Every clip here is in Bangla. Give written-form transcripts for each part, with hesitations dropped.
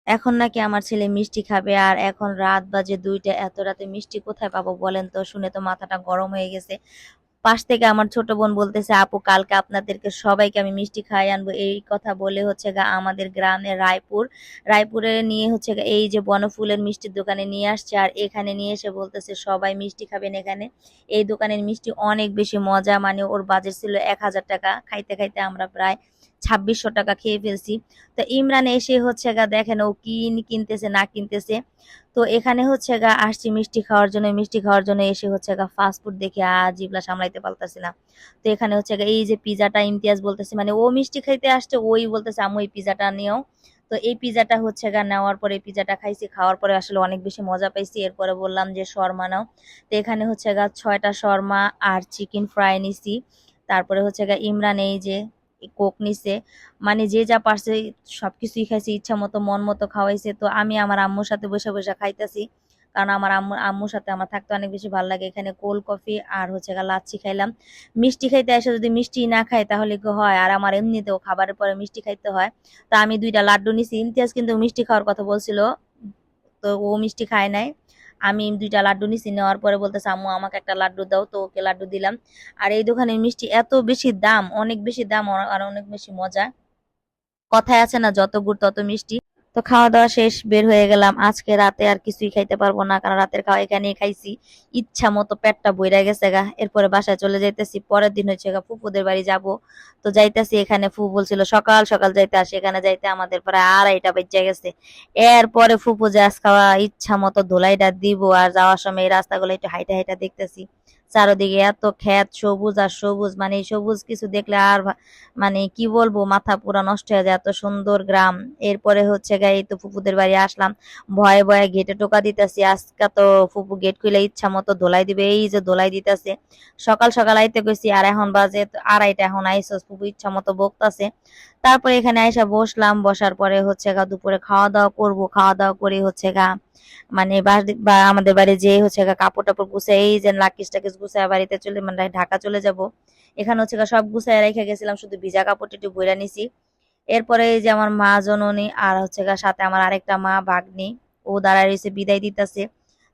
এখন নাকি আমার ছেলে মিষ্টি খাবে, আর এখন রাত বাজে 2টা, এত রাতে মিষ্টি কোথায় পাবো বলেন তো? শুনে তো মাথাটা গরম হয়ে গেছে। পাশ থেকে আমার ছোট বোন বলতেছে, আপু কালকে আপনাদেরকে সবাইকে আমি মিষ্টি খাই আনবো। এই কথা বলে হচ্ছে গা আমাদের গ্রামে রায়পুরে নিয়ে হচ্ছে গা এই যে বনফুলের মিষ্টির দোকানে নিয়ে আসছে, আর এখানে নিয়ে এসে বলতেছে সবাই মিষ্টি খাবেন এখানে। এই দোকানের মিষ্টি অনেক বেশি মজা, মানে ওর বাজেট ছিল 1000 টাকা, খাইতে খাইতে আমরা প্রায় 2600 টাকা খেয়ে ফেলছি। তো ইমরান এসে হচ্ছে গা দেখেন ও কি কিনতেছে না কিনতেছে। তো এখানে হচ্ছে গা আসছি মিষ্টি খাওয়ার জন্য এসে হচ্ছে গা ফাস্ট ফুড দেখে জিভলা সামলাইতে পারতাছি না। তো এখানে হচ্ছে গা এই যে পিজাটা ইমতিয়াজ বলতেছে, মানে ও মিষ্টি খাইতে আসছে, ওই বলতেছে আম্মু এই পিজাটা নিও। তো এই পিজাটা হচ্ছে গা নেওয়ার পরে পিজাটা খাইছি, খাওয়ার পরে আসলে অনেক বেশি মজা পাইছি। এরপরে বললাম যে শর্মা নাও। তো এখানে হচ্ছে গা 6টা শর্মা আর চিকেন ফ্রাই নিছি। তারপরে হচ্ছে গা ইমরান এই যে কোক নিছে, মানে যে যা পারছে সবকিছুই খাইছে, ইচ্ছা মতো মন মতো খাওয়াইছে। তো আমি আমার আম্মুর সাথে বসে বসে খাইতেছি, কারণ আমার আম্মুর সাথে আমার থাকতে অনেক বেশি ভালো লাগে। এখানে কোল্ড কফি আর হচ্ছে গা লাচ্ছি খাইলাম। মিষ্টি খাইতে এসে যদি মিষ্টি না খাই তাহলে কি হয়, আর আমার এমনিতেও খাবারের পরে মিষ্টি খাইতে হয়। তো আমি 2টা লাড্ডু নিছি। ইমতিয়াজ কিন্তু মিষ্টি খাওয়ার কথা বলছিল, তো ও মিষ্টি খায় নাই। আমি 2টা লাড্ডু নিছি, নেওয়ার পরে বলতেছে আম্মু আমাকে একটা লাড্ডু দাও, তো ওকে লাড্ডু দিলাম। আর এই দোকানের মিষ্টি এত বেশি দাম, অনেক বেশি দাম, আর অনেক বেশি মজা। কথায় আছে না, যত গুড় তত মিষ্টি। তো খাওয়া দাওয়া শেষ, বের হয়ে গেলাম। আজকে রাতে আর কিছুই খাইতে পারবো না, কারণ রাতের খাওয়া এখানেই খাইছি। ইচ্ছা মতো পেটটা বইরা গেছে গা। এরপরে বাসায় চলে যাইতেছি, পরের দিন হচ্ছে গা ফুফুদের বাড়ি যাব। তো যাইতেছি, এখানে ফুফু বলছিল সকাল সকাল যাইতে, আর সেখানে যাইতে আমাদের প্রায় 2:30টা বেজে গেছে। এরপরে ফুফু যে আজ খাওয়া ইচ্ছা মতো ধোলাইটা দিব, আর যাওয়ার সময় এই রাস্তাগুলো একটু হাইটা হাইটা দেখতেছি। চারোদিকে এত ক্ষেত, সবুজ আর সবুজ, মানে এই সবুজ কিছু দেখলে আর মানে কি বলবো, মাথা পুরা নষ্ট হয়ে যায়, এত সুন্দর গ্রাম। এরপরে হচ্ছে গাই তো ফুপুদের বাড়ি আসলাম। ভয়ে ভয়ে গেটে টোকা দিতেছি, আজকে তো ফুপু গেট খুলে ইচ্ছা মতো ধোলাই দিবে, এই যে ধোলাই দিতেছে। সকাল সকাল আইতে কইছি, আর এখন বাজে 2:30, এখন আইসো, ফুপু ইচ্ছা মতো বকতাছে। তারপরে এখানে আইসা বসলাম, বসার পরে হচ্ছে গা দুপুরে খাওয়া দাওয়া করব, খাওয়া দাওয়া করে হচ্ছে গা মানে বা আমাদের বাড়ি যে হচ্ছে গা কাপড় টাপড় গুছাই, এই যে লাকিস টাকিস গুছাই বাড়িতে চলে, মানে ঢাকা চলে যাব। এখানে হচ্ছে গা সব গুছাই রেখে গেছিলাম, শুধু ভিজা কাপড় একটু বইরা নিছি। এরপরে এই যে আমার মা জননী, আর হচ্ছে গা সাথে আমার আরেকটা মা ভাগ্নি, ও দাঁড়ায় রয়েছে বিদায় দিতেছে।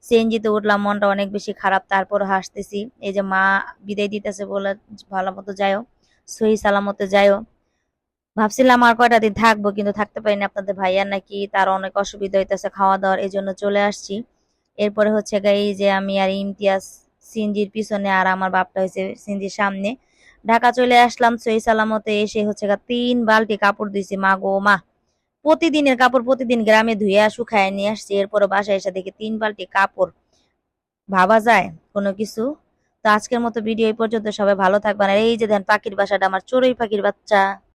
সিএনজিতে উঠলাম, মনটা অনেক বেশি খারাপ, তারপর হাসতেছি। এই যে মা বিদায় দিতেছে বলে ভালো মতো যাইও, সহি সালামতে যাইও। ভাবছিলাম আর কয়টা দিন থাকবো, কিন্তু থাকতে পারিনি, আপনাদের ভাইয়ার নাকি তার অনেক অসুবিধা হইতেছে খাওয়া দাওয়ার, এই জন্য চলে আসছি। এরপরে হচ্ছে গা এই যে আমি আর ইমতিয়াজ সিনজির পিছনে, আর আমার বাপটা হয়েছে সিনজির সামনে। ঢাকা চলে আসলাম সহি সালামতে। এসে হচ্ছে গা 3 বালতি কাপড় ধুইছি, মা গো মা। প্রতিদিনের কাপড় প্রতিদিন গ্রামে ধুইয়া শুকায় নিয়ে আসছি, এরপরে বাসায় এসে দেখি 3 বালতি কাপড়। ভাবা যায় কোনো কিছু? তো আজকের মতো ভিডিও এই পর্যন্ত, সবাই ভালো থাকবেন। আর এই যে দেন পাখির বাসাটা, আমার চড়ুই পাখির বাচ্চা।